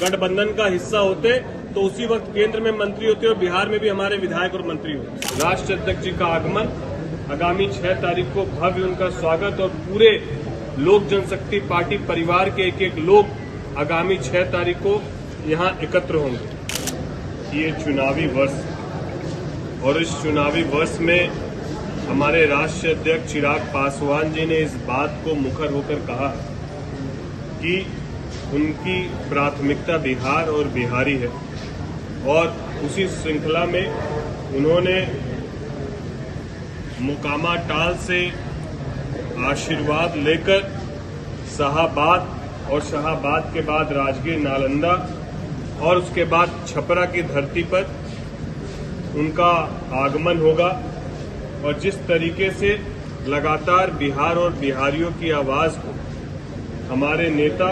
गठबंधन का हिस्सा होते तो उसी वक्त केंद्र में मंत्री होते और बिहार में भी हमारे विधायक और मंत्री होते। राष्ट्रीय अध्यक्ष जी का आगमन आगामी 6 तारीख को भव्य उनका स्वागत और पूरे लोक जनशक्ति पार्टी परिवार के एक एक लोग आगामी 6 तारीख को यहां एकत्र होंगे। ये चुनावी वर्ष और इस चुनावी वर्ष में हमारे राष्ट्रीय अध्यक्ष चिराग पासवान जी ने इस बात को मुखर होकर कहा कि उनकी प्राथमिकता बिहार और बिहारी है और उसी श्रृंखला में उन्होंने मोकामा टाल से आशीर्वाद लेकर शाहाबाद और शाहाबाद के बाद राजगीर नालंदा और उसके बाद छपरा की धरती पर उनका आगमन होगा। और जिस तरीके से लगातार बिहार और बिहारियों की आवाज को हमारे नेता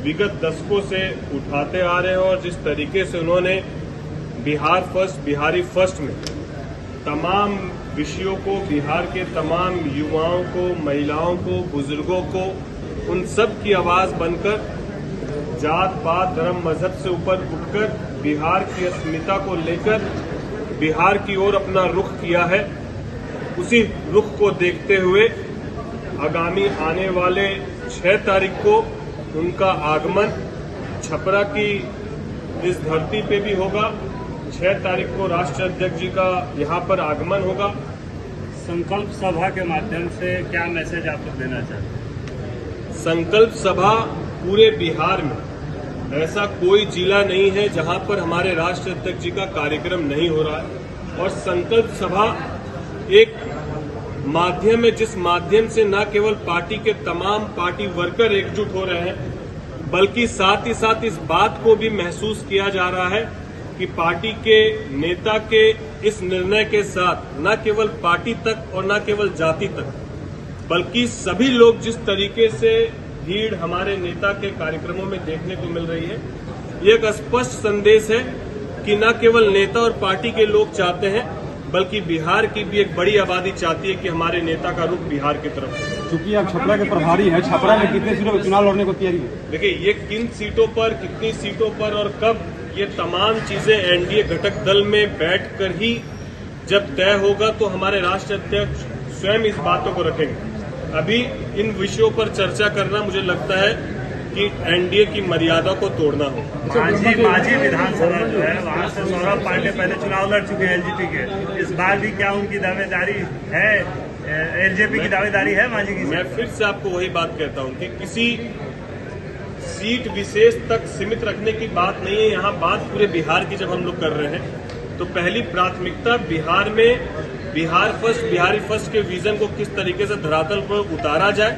विगत दशकों से उठाते आ रहे हैं और जिस तरीके से उन्होंने बिहार फर्स्ट बिहारी फर्स्ट में तमाम विषयों को बिहार के तमाम युवाओं को, महिलाओं को, बुजुर्गों को उन सब की आवाज बनकर जात पात धर्म मजहब से ऊपर उठकर बिहार की अस्मिता को लेकर बिहार की ओर अपना रुख किया है। उसी रुख को देखते हुए आगामी आने वाले 6 तारीख को उनका आगमन छपरा की इस धरती पे भी होगा। 6 तारीख को राष्ट्रीय अध्यक्ष जी का यहाँ पर आगमन होगा। संकल्प सभा के माध्यम से क्या मैसेज आप लोग देना चाहते हैं? संकल्प सभा पूरे बिहार में ऐसा कोई जिला नहीं है जहां पर हमारे राष्ट्रीय अध्यक्ष जी का कार्यक्रम नहीं हो रहा है। और संकल्प सभा एक माध्यम है जिस माध्यम से न केवल पार्टी के तमाम पार्टी वर्कर एकजुट हो रहे हैं बल्कि साथ ही साथ इस बात को भी महसूस किया जा रहा है कि पार्टी के नेता के इस निर्णय के साथ न केवल पार्टी तक और न केवल जाति तक बल्कि सभी लोग जिस तरीके से भीड़ हमारे नेता के कार्यक्रमों में देखने को मिल रही है, ये एक स्पष्ट संदेश है कि न केवल नेता और पार्टी के लोग चाहते हैं बल्कि बिहार की भी एक बड़ी आबादी चाहती है कि हमारे नेता का रुख बिहार की तरफ हो। चूंकि आप छपरा के प्रभारी हैं, छपरा में कितने सीटों पर चुनाव लड़ने को तैयारी है? देखिए, ये किन सीटों पर, कितनी सीटों पर और कब, ये तमाम चीजें एनडीए घटक दल में बैठकर ही जब तय होगा तो हमारे राष्ट्रीय अध्यक्ष स्वयं इस बातों को रखेंगे। अभी इन विषयों पर चर्चा करना मुझे लगता है कि एनडीए की मर्यादा को तोड़ना हो। मांझी विधानसभा जो है वहाँ से सौरभ पांडे पहले चुनाव लड़ चुके हैं एलजेपी के। इस बार भी क्या उनकी दावेदारी है, एलजेपी की दावेदारी है मांझी की? मैं फिर से आपको वही बात कहता हूँ कि किसी सीट विशेष तक सीमित रखने की बात नहीं है। यहाँ बात पूरे बिहार की जब हम लोग कर रहे हैं तो पहली प्राथमिकता बिहार में बिहार फर्स्ट बिहारी फर्स्ट के विजन को किस तरीके से धरातल पर उतारा जाए।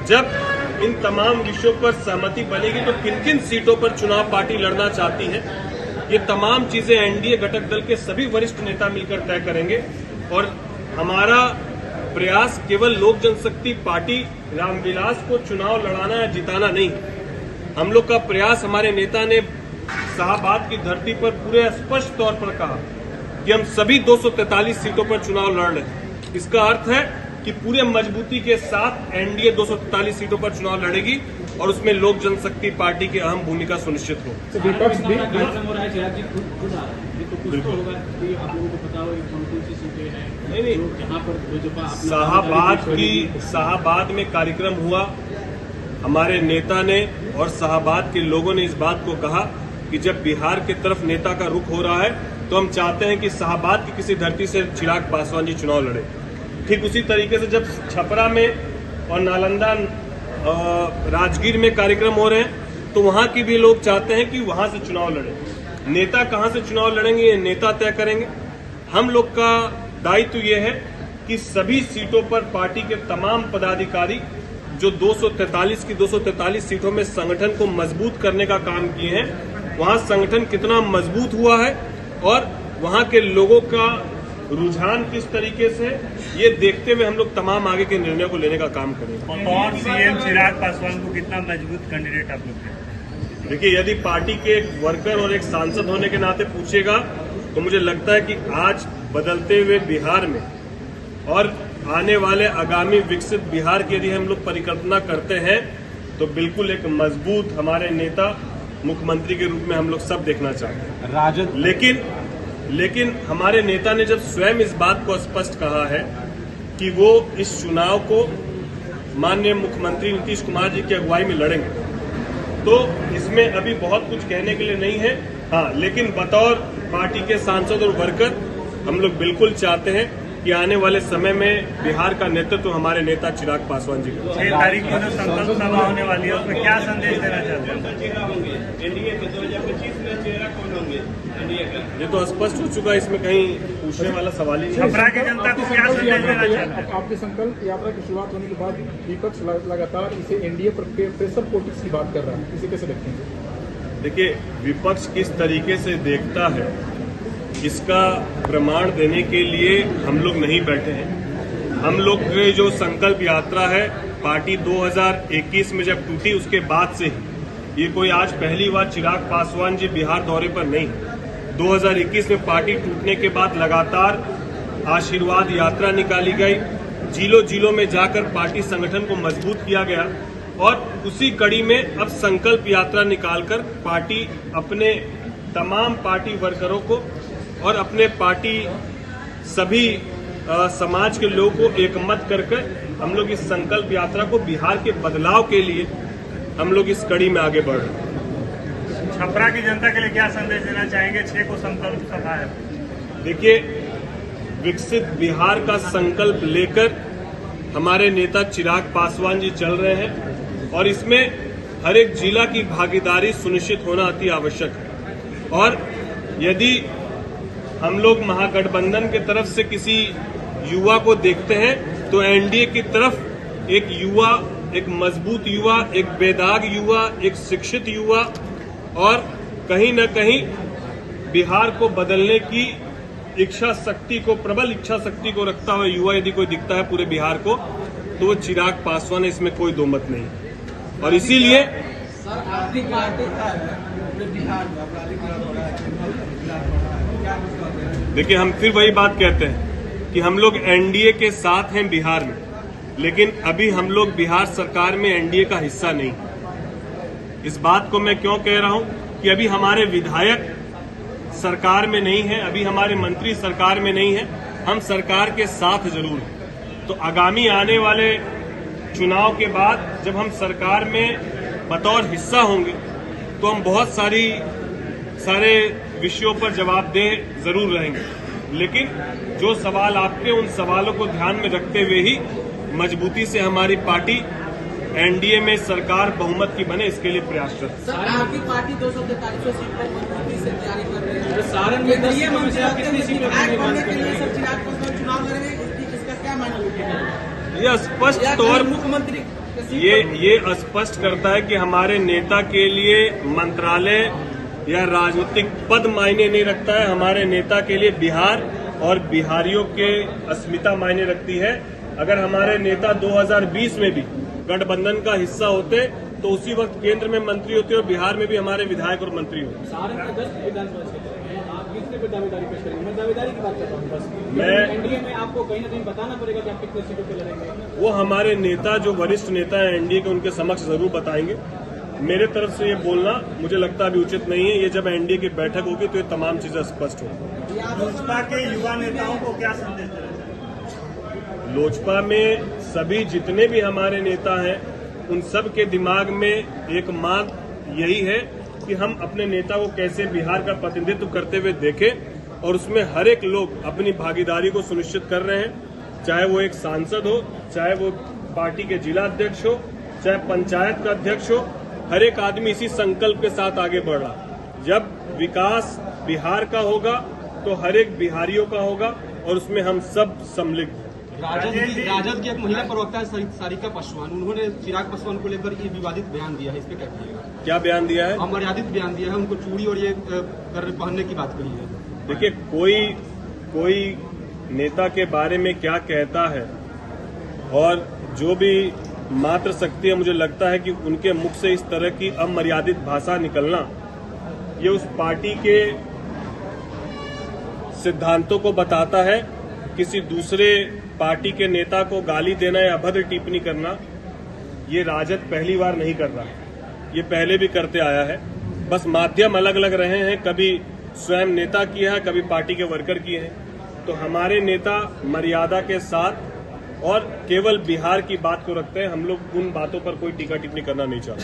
जब इन तमाम विषयों पर सहमति बनेगी तो किन किन सीटों पर चुनाव पार्टी लड़ना चाहती है, ये तमाम चीजें एनडीए घटक दल के सभी वरिष्ठ नेता मिलकर तय करेंगे। और हमारा प्रयास केवल लोक जनशक्ति पार्टी रामविलास को चुनाव लड़ाना या जिताना नहीं। हम लोग का प्रयास, हमारे नेता ने शाहाबाद की धरती पर पूरे स्पष्ट तौर पर कहा कि हम सभी 243 सीटों पर चुनाव लड़ रहे हैं। इसका अर्थ है कि पूरे मजबूती के साथ एनडीए 243 सीटों पर चुनाव लड़ेगी और उसमें लोक जनशक्ति पार्टी की अहम भूमिका सुनिश्चित हो। शाहाबाद में कार्यक्रम हुआ, हमारे नेता ने और शाहाबाद के लोगों ने इस बात को कहा कि जब बिहार की तरफ नेता का रुख हो रहा है तो हम चाहते हैं कि शाहाबाद की किसी धरती से चिराग पासवान जी चुनाव लड़े। ठीक उसी तरीके से जब छपरा में और नालंदा राजगीर में कार्यक्रम हो रहे हैं तो वहां की भी लोग चाहते हैं कि वहां से चुनाव लड़े। नेता कहां से चुनाव लड़ेंगे ये नेता तय करेंगे। हम लोग का दायित्व ये है कि सभी सीटों पर पार्टी के तमाम पदाधिकारी जो 243 की 243 सीटों में संगठन को मजबूत करने का काम किए हैं, वहां संगठन कितना मजबूत हुआ है और वहां के लोगों का रुझान किस तरीके से, ये देखते हुए हम लोग तमाम आगे के निर्णयों को लेने का काम करेंगे। और सीएम चिराग पासवान को कितना मजबूत कैंडिडेट आप लोग हैं? देखिए, यदि पार्टी के एक वर्कर और एक सांसद होने के नाते पूछेगा तो मुझे लगता है कि आज बदलते हुए बिहार में और आने वाले आगामी विकसित बिहार की यदि हम लोग परिकल्पना करते हैं तो बिल्कुल एक मजबूत हमारे नेता मुख्यमंत्री के रूप में हम लोग सब देखना चाहते हैं। राजद लेकिन हमारे नेता ने जब स्वयं इस बात को स्पष्ट कहा है कि वो इस चुनाव को माननीय मुख्यमंत्री नीतीश कुमार जी की अगुवाई में लड़ेंगे, तो इसमें अभी बहुत कुछ कहने के लिए नहीं है। हाँ, लेकिन बतौर पार्टी के सांसद और वर्कर हम लोग बिल्कुल चाहते हैं कि आने वाले समय में बिहार का नेतृत्व हमारे नेता चिराग पासवान जी का। 6 तारीख को जो संकल्प सभा होने वाली है उसमें क्या संदेश देना चाहते हैं? एनडीए के 2025 में चेहरा कौन होंगे एनडीए का? ये तो स्पष्ट हो चुका है, इसमें कहीं पूछने वाला सवाल ही नहीं। छपरा की जनता को क्या संदेश देना चाहते हैं? आपके संकल्प यात्रा की शुरुआत होने के बाद विपक्ष लगातार इसे एनडीए पर प्रेशर पॉलिटिक्स की बात कर रहा है, इसे कैसे देखते हैं? देखिए, विपक्ष किस तरीके से देखता है इसका प्रमाण देने के लिए हम लोग नहीं बैठे हैं। हम लोग की जो संकल्प यात्रा है, पार्टी 2021 में जब टूटी उसके बाद से ही, ये कोई आज पहली बार चिराग पासवान जी बिहार दौरे पर नहीं। 2021 में पार्टी टूटने के बाद लगातार आशीर्वाद यात्रा निकाली गई, जिलों जिलों में जाकर पार्टी संगठन को मजबूत किया गया और उसी कड़ी में अब संकल्प यात्रा निकालकर पार्टी अपने तमाम पार्टी वर्करों को और अपने पार्टी सभी समाज के लोगों को एकमत करके हम लोग इस संकल्प यात्रा को बिहार के बदलाव के लिए हम लोग इस कड़ी में आगे बढ़ रहे हैं। छपरा की जनता के लिए क्या संदेश देना चाहेंगे? 6 को संकल्प सभा है। देखिए, विकसित बिहार का संकल्प लेकर हमारे नेता चिराग पासवान जी चल रहे हैं और इसमें हर एक जिला की भागीदारी सुनिश्चित होना अति आवश्यक है। और यदि हम लोग महागठबंधन की तरफ से किसी युवा को देखते हैं तो एनडीए की तरफ एक युवा, एक मजबूत युवा, एक बेदाग युवा, एक शिक्षित युवा और कहीं न कहीं बिहार को बदलने की इच्छा शक्ति को, प्रबल इच्छा शक्ति को रखता हुआ युवा यदि कोई दिखता है पूरे बिहार को तो वो चिराग पासवान है, इसमें कोई दो मत नहीं। और इसीलिए देखिए, हम फिर वही बात कहते हैं कि हम लोग एनडीए के साथ हैं बिहार में, लेकिन अभी हम लोग बिहार सरकार में एनडीए का हिस्सा नहीं। इस बात को मैं क्यों कह रहा हूं कि अभी हमारे विधायक सरकार में नहीं है, अभी हमारे मंत्री सरकार में नहीं है, हम सरकार के साथ जरूर हैं। तो आगामी आने वाले चुनाव के बाद जब हम सरकार में बतौर हिस्सा होंगे तो हम बहुत सारे विषयों पर जवाबदेह जरूर रहेंगे, लेकिन जो सवाल आपके, उन सवालों को ध्यान में रखते हुए ही मजबूती से हमारी पार्टी एनडीए में सरकार बहुमत की बने, इसके लिए प्रयासरत। सर, आपकी पार्टी 243 सीट पर मजबूती से तैयारी कर रही है। सारण में केंद्रीय मंत्री बनने के लिए सर चिराग पासवान चुनाव लड़ रहे हैं, इसका क्या मायने? ये स्पष्ट तौर मुख्यमंत्री ये स्पष्ट करता है कि हमारे नेता के लिए मंत्रालय या राजनीतिक पद मायने नहीं रखता है। हमारे नेता के लिए बिहार और बिहारियों के अस्मिता मायने रखती है। अगर हमारे नेता 2020 में भी गठबंधन का हिस्सा होते तो उसी वक्त केंद्र में मंत्री होते और बिहार में भी हमारे विधायक और मंत्री होते। सारण में 10 विधानसभा क्षेत्र है, आप कितने पे दावेदारी पेश करेंगे? मैं दावेदारी की बात करता हूँ बस। मैं एनडीए में आपको कहीं ना कहीं बताना पड़ेगा कि आप कितने सीटों पे लड़ेंगे। वो हमारे नेता, जो वरिष्ठ नेता है एनडीए के, उनके समक्ष जरूर बताएंगे। मेरे तरफ से ये बोलना मुझे लगता अभी उचित नहीं है। ये जब एनडीए की बैठक होगी तो ये तमाम चीजें स्पष्ट होंगी। लोजपा के युवा नेताओं को क्या संदेश देना चाहिए? लोजपा में सभी जितने भी हमारे नेता हैं उन सब के दिमाग में एक मांग यही है कि हम अपने नेता को कैसे बिहार का प्रतिनिधित्व करते हुए देखें और उसमें हर एक लोग अपनी भागीदारी को सुनिश्चित कर रहे हैं, चाहे वो एक सांसद हो, चाहे वो पार्टी के जिला अध्यक्ष हो, चाहे पंचायत का अध्यक्ष हो। हर एक आदमी इसी संकल्प के साथ आगे बढ़ रहा। जब विकास बिहार का होगा तो हर एक बिहारियों का होगा और उसमें हम सब सम्मिलित हैं। राजद की एक महिला प्रवक्ता है सारिका पासवान, उन्होंने चिराग पासवान को लेकर ये विवादित बयान दिया है, इस पे क्या कहिएगा? क्या बयान दिया है? अमर्यादित बयान दिया है, उनको चूड़ी और ये पहनने की बात कही है। देखिए, कोई नेता के बारे में क्या कहता है और जो भी मात्र शक्ति है, मुझे लगता है कि उनके मुख से इस तरह की अमर्यादित भाषा निकलना ये उस पार्टी के सिद्धांतों को बताता है। किसी दूसरे पार्टी के नेता को गाली देना या अभद्र टिप्पणी करना ये राजद पहली बार नहीं कर रहा, ये पहले भी करते आया है। बस माध्यम अलग अलग रहे हैं, कभी स्वयं नेता किया है, कभी पार्टी के वर्कर किए हैं। तो हमारे नेता मर्यादा के साथ और केवल बिहार की बात को रखते हैं। हम लोग उन बातों पर कोई टीका टिप्पणी करना नहीं चाहते।